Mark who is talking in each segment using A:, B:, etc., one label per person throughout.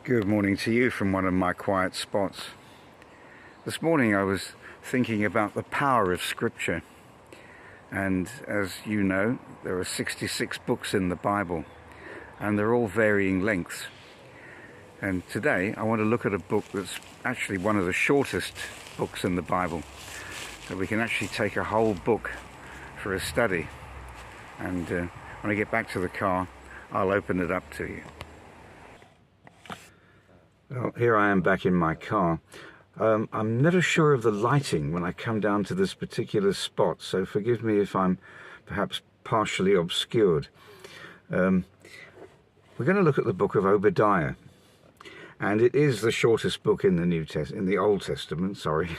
A: Good morning to you from one of my quiet spots. This morning I was thinking about the power of Scripture, and as you know, there are 66 books in the Bible and they're all varying lengths. And today I want to look at a book that's actually one of the shortest books in the Bible, so we can actually take a whole book for a study. And when I get back to the car, I'll open it up to you. Well, here I am back in my car. I'm never sure of the lighting when I come down to this particular spot, so forgive me if I'm perhaps partially obscured. We're going to look at the book of Obadiah, and it is the shortest book in the Old Testament, sorry.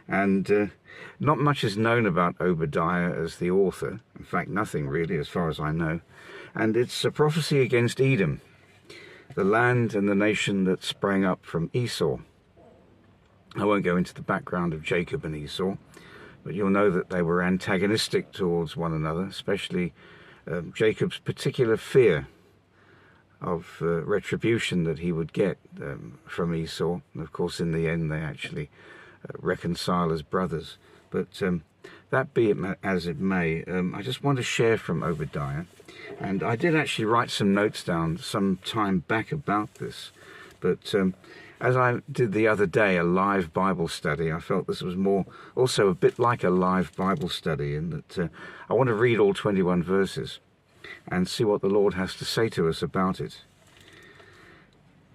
A: And not much is known about Obadiah as the author. In fact, nothing really, as far as I know. And it's a prophecy against Edom, the land and the nation that sprang up from Esau. I won't go into the background of Jacob and Esau, but you'll know that they were antagonistic towards one another, especially Jacob's particular fear of retribution that he would get from Esau. And of course, in the end, they actually reconcile as brothers. But that be it as it may, I just want to share from Obadiah. And I did actually write some notes down some time back about this. But as I did the other day, a live Bible study, I felt this was also a bit like a live Bible study, in that I want to read all 21 verses and see what the Lord has to say to us about it.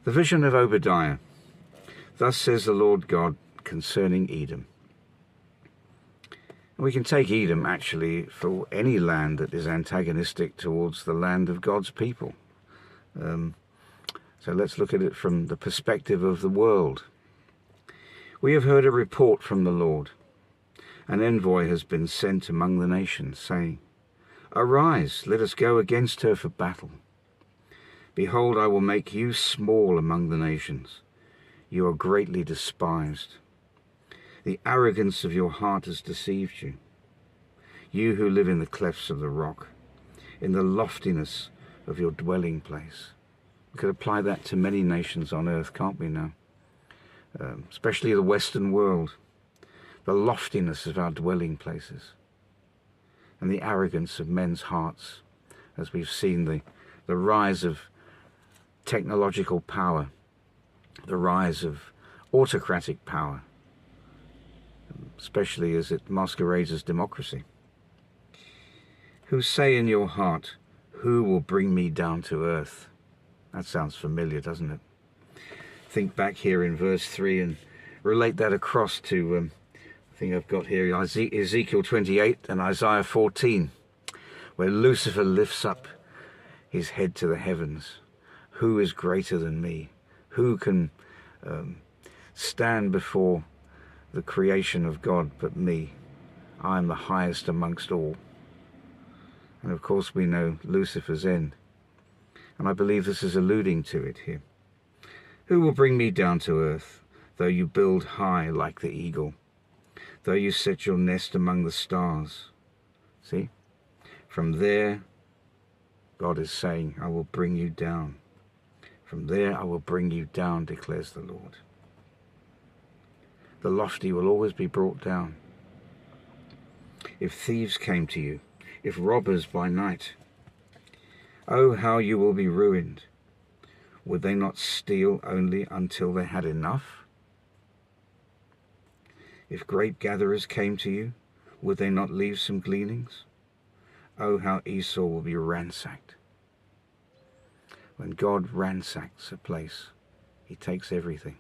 A: The vision of Obadiah. Thus says the Lord God concerning Edom. We can take Edom actually for any land that is antagonistic towards the land of God's people. So let's look at it from the perspective of the world. We have heard a report from the Lord. An envoy has been sent among the nations, saying, Arise, let us go against her for battle. Behold, I will make you small among the nations. You are greatly despised. The arrogance of your heart has deceived you. You who live in the clefts of the rock, in the loftiness of your dwelling place. We could apply that to many nations on earth, can't we now? Especially the Western world. The loftiness of our dwelling places. And the arrogance of men's hearts, as we've seen the rise of technological power, the rise of autocratic power, especially as it masquerades as democracy. Who say in your heart, who will bring me down to earth? That sounds familiar, doesn't it? Think back here in verse 3 and relate that across to, I think I've got here Ezekiel 28 and Isaiah 14, where Lucifer lifts up his head to the heavens. Who is greater than me? Who can stand before the creation of God but me? I am the highest amongst all. And of course we know Lucifer's end. And I believe this is alluding to it here. Who will bring me down to earth, though you build high like the eagle, though you set your nest among the stars? See? From there, God is saying, I will bring you down. From there I will bring you down, declares the Lord. The lofty will always be brought down. If thieves came to you, if robbers by night, oh, how you will be ruined. Would they not steal only until they had enough? If grape gatherers came to you, would they not leave some gleanings? Oh, how Esau will be ransacked. When God ransacks a place, he takes everything.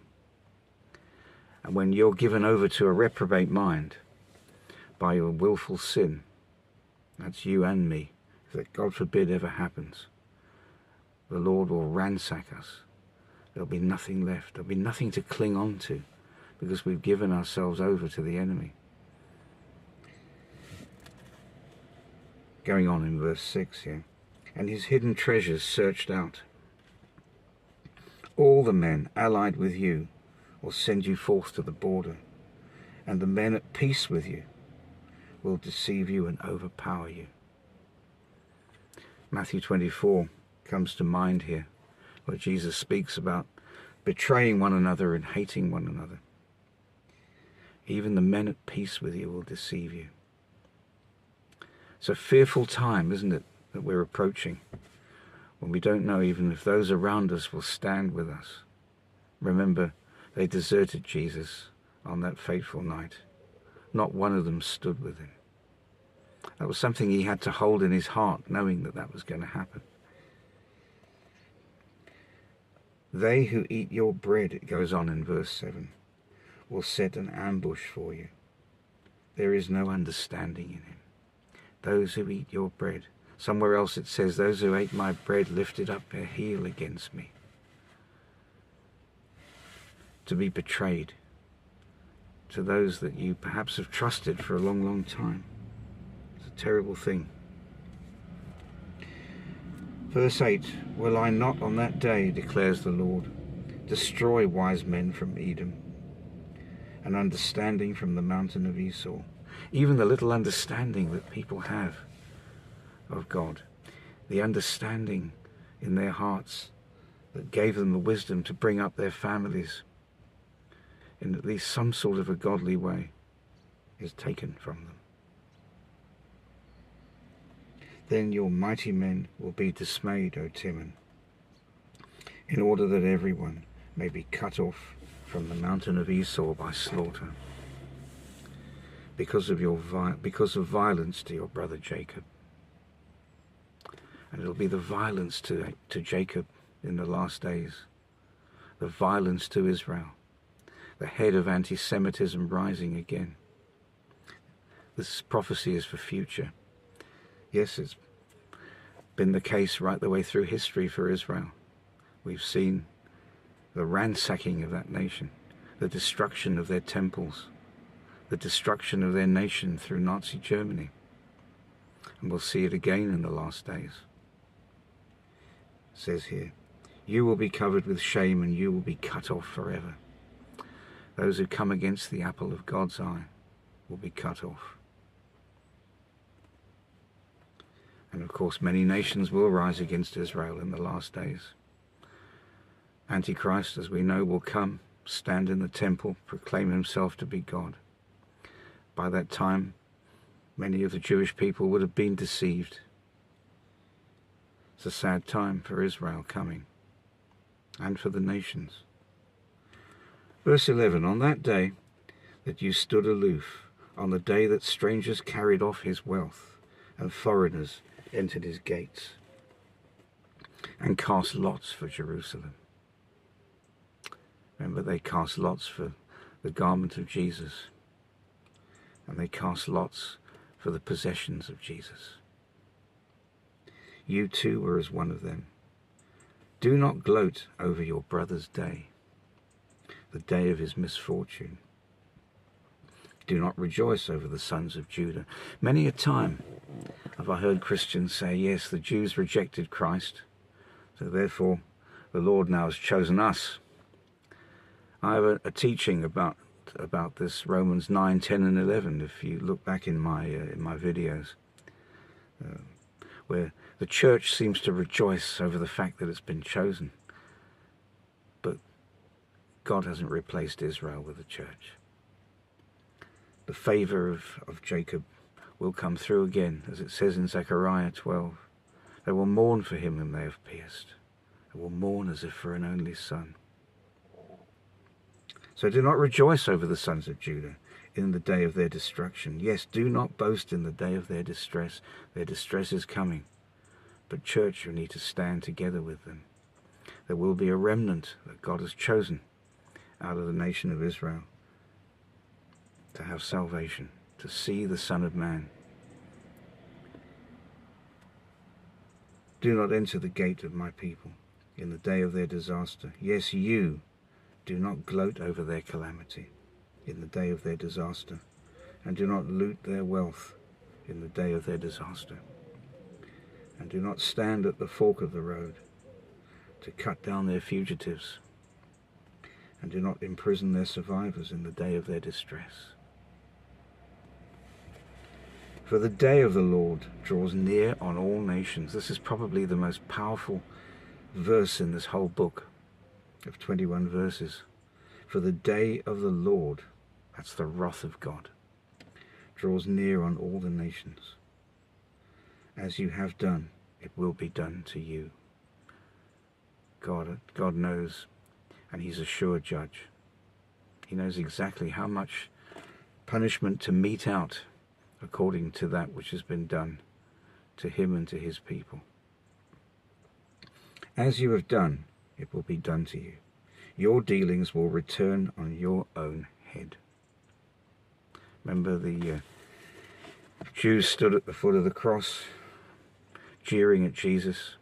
A: And when you're given over to a reprobate mind by your willful sin, that's you and me, if that God forbid ever happens, the Lord will ransack us. There'll be nothing left. There'll be nothing to cling on to because we've given ourselves over to the enemy. Going on in verse 6 here. And his hidden treasures searched out. All the men allied with you will send you forth to the border, and the men at peace with you will deceive you and overpower you. Matthew 24 comes to mind here, where Jesus speaks about betraying one another and hating one another. Even the men at peace with you will deceive you. It's a fearful time, isn't it, that we're approaching, when we don't know even if those around us will stand with us. Remember, they deserted Jesus on that fateful night. Not one of them stood with him. That was something he had to hold in his heart, knowing that that was going to happen. They who eat your bread, it goes on in verse 7, will set an ambush for you. There is no understanding in him. Those who eat your bread. Somewhere else it says, those who ate my bread lifted up their heel against me. To be betrayed. To those that you perhaps have trusted for a long, long time. It's a terrible thing. Verse 8, will I not on that day, declares the Lord, destroy wise men from Edom, and understanding from the mountain of Esau. Even the little understanding that people have of God, the understanding in their hearts that gave them the wisdom to bring up their families in at least some sort of a godly way, is taken from them. Then your mighty men will be dismayed, O Timon, in order that everyone may be cut off from the mountain of Esau by slaughter, because of violence to your brother Jacob. And it'll be the violence to Jacob in the last days, the violence to Israel, the head of anti-Semitism rising again. This prophecy is for future. Yes, it's been the case right the way through history for Israel. We've seen the ransacking of that nation, the destruction of their temples, the destruction of their nation through Nazi Germany. And we'll see it again in the last days. It says here, you will be covered with shame and you will be cut off forever. Those who come against the apple of God's eye will be cut off. And of course, many nations will rise against Israel in the last days. Antichrist, as we know, will come, stand in the temple, proclaim himself to be God. By that time, many of the Jewish people would have been deceived. It's a sad time for Israel coming, and for the nations. Verse 11, on that day that you stood aloof, on the day that strangers carried off his wealth, and foreigners entered his gates, and cast lots for Jerusalem. Remember, they cast lots for the garment of Jesus, and they cast lots for the possessions of Jesus. You too were as one of them. Do not gloat over your brother's day, the day of his misfortune. Do not rejoice over the sons of Judah. Many a time have I heard Christians say, yes, the Jews rejected Christ, so therefore the Lord now has chosen us. I have a teaching about this, Romans 9, 10 and 11, if you look back in my videos, where the church seems to rejoice over the fact that it's been chosen. But God hasn't replaced Israel with the church. The favor of Jacob will come through again, as it says in Zechariah 12. They will mourn for him whom they have pierced. They will mourn as if for an only son. So do not rejoice over the sons of Judah in the day of their destruction. Yes, do not boast in the day of their distress. Their distress is coming. But church, you need to stand together with them. There will be a remnant that God has chosen out of the nation of Israel to have salvation, to see the Son of Man. Do not enter the gate of my people in the day of their disaster. Yes, you do not gloat over their calamity in the day of their disaster, and do not loot their wealth in the day of their disaster. And do not stand at the fork of the road to cut down their fugitives, and do not imprison their survivors in the day of their distress. For the day of the Lord draws near on all nations. This is probably the most powerful verse in this whole book. of 21 verses. For the day of the Lord, that's the wrath of God, draws near on all the nations. As you have done, it will be done to you. God knows, and he's a sure judge. He knows exactly how much punishment to mete out according to that which has been done to him and to his people. As you have done, it will be done to you. Your dealings will return on your own head. Remember the Jews stood at the foot of the cross, jeering at Jesus.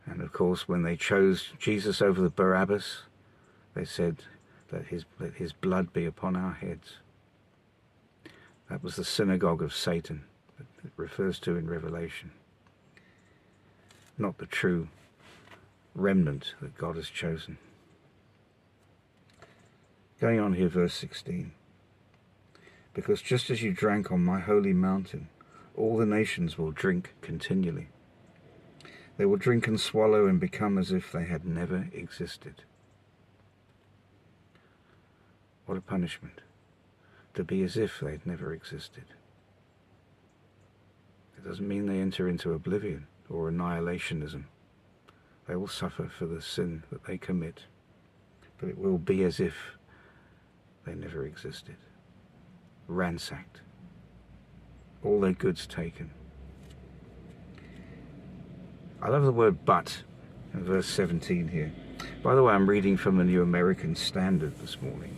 A: And of course, when they chose Jesus over the Barabbas, they said, let his blood be upon our heads. That was the synagogue of Satan that it refers to in Revelation. Not the true remnant that God has chosen. Going on here, verse 16. Because just as you drank on my holy mountain, all the nations will drink continually. They will drink and swallow and become as if they had never existed. What a punishment, to be as if they'd never existed. It doesn't mean they enter into oblivion or annihilationism. They will suffer for the sin that they commit, but it will be as if they never existed. Ransacked. All their goods taken. I love the word but in verse 17 here. By the way, I'm reading from the New American Standard this morning.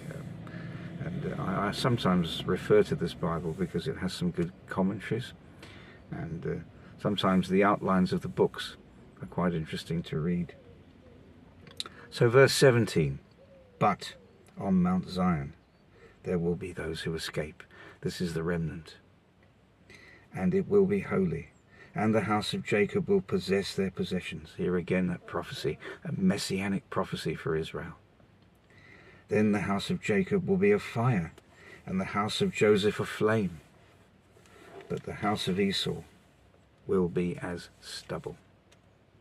A: And I sometimes refer to this Bible because it has some good commentaries. And sometimes the outlines of the books are quite interesting to read. So verse 17. But on Mount Zion there will be those who escape. This is the remnant. And it will be holy. And the house of Jacob will possess their possessions. Here again, that prophecy, a messianic prophecy for Israel. Then the house of Jacob will be a fire, and the house of Joseph a flame. But the house of Esau will be as stubble.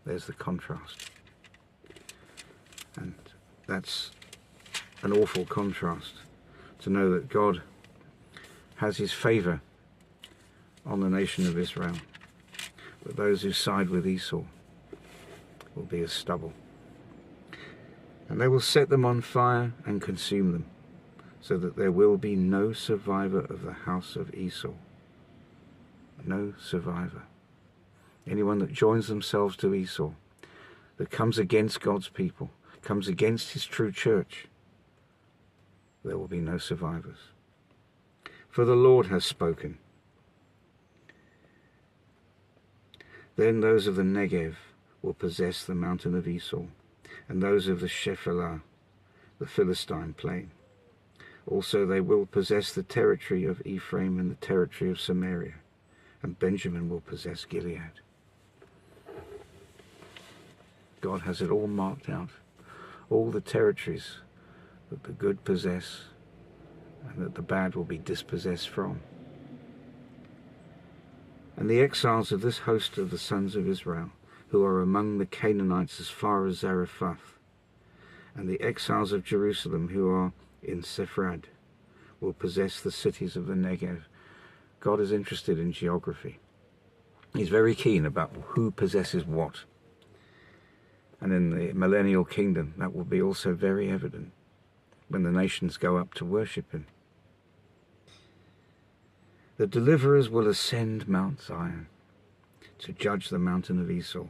A: There's the contrast. And that's an awful contrast, to know that God has his favour on the nation of Israel. But those who side with Esau will be as stubble. And they will set them on fire and consume them, so that there will be no survivor of the house of Esau. No survivor. Anyone that joins themselves to Esau, that comes against God's people, comes against his true church, there will be no survivors. For the Lord has spoken. Then those of the Negev will possess the mountain of Esau, and those of the Shephelah, the Philistine plain. Also they will possess the territory of Ephraim and the territory of Samaria, and Benjamin will possess Gilead. God has it all marked out, all the territories that the good possess and that the bad will be dispossessed from. And the exiles of this host of the sons of Israel, who are among the Canaanites as far as Zarephath, and the exiles of Jerusalem who are in Sephrad, will possess the cities of the Negev. God is interested in geography. He's very keen about who possesses what. And in the millennial kingdom, that will be also very evident when the nations go up to worship him. The deliverers will ascend Mount Zion to judge the mountain of Esau.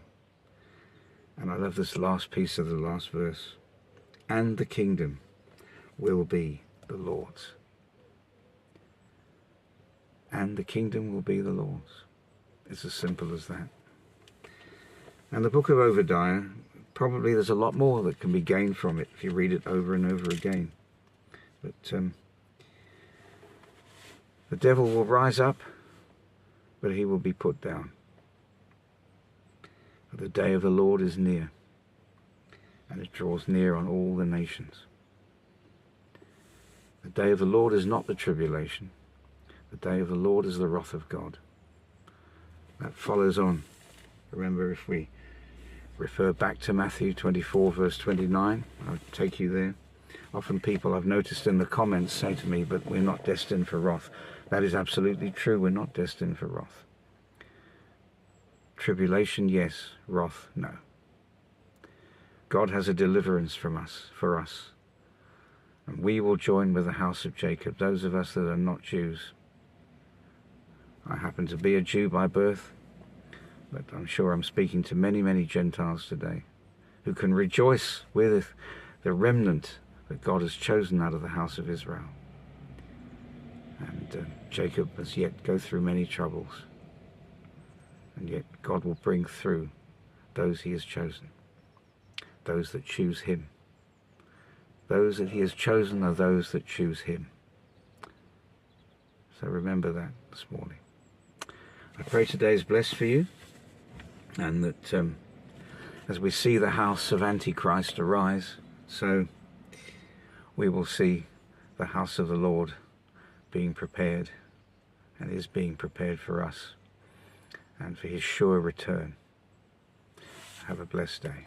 A: And I love this last piece of the last verse. And the kingdom will be the Lord's. And the kingdom will be the Lord's. It's as simple as that. And the book of Obadiah, probably there's a lot more that can be gained from it if you read it over and over again. But the devil will rise up, but he will be put down. For the day of the Lord is near, and it draws near on all the nations. The day of the Lord is not the tribulation. The day of the Lord is the wrath of God. That follows on. Remember, if we refer back to Matthew 24 verse 29. I'll take you there. Often people, I've noticed in the comments, say to me, but we're not destined for wrath. That is absolutely true. We're not destined for wrath. Tribulation, yes. Wrath, no. God has a deliverance for us. And we will join with the house of Jacob, those of us that are not Jews. I happen to be a Jew by birth, but I'm sure I'm speaking to many, many Gentiles today who can rejoice with the remnant that God has chosen out of the house of Israel. And Jacob must yet go through many troubles. And yet God will bring through those he has chosen, those that choose him. Those that he has chosen are those that choose him. So remember that this morning. I pray today is blessed for you, and that as we see the house of Antichrist arise, so we will see the house of the Lord being prepared, and is being prepared for us and for his sure return. Have a blessed day.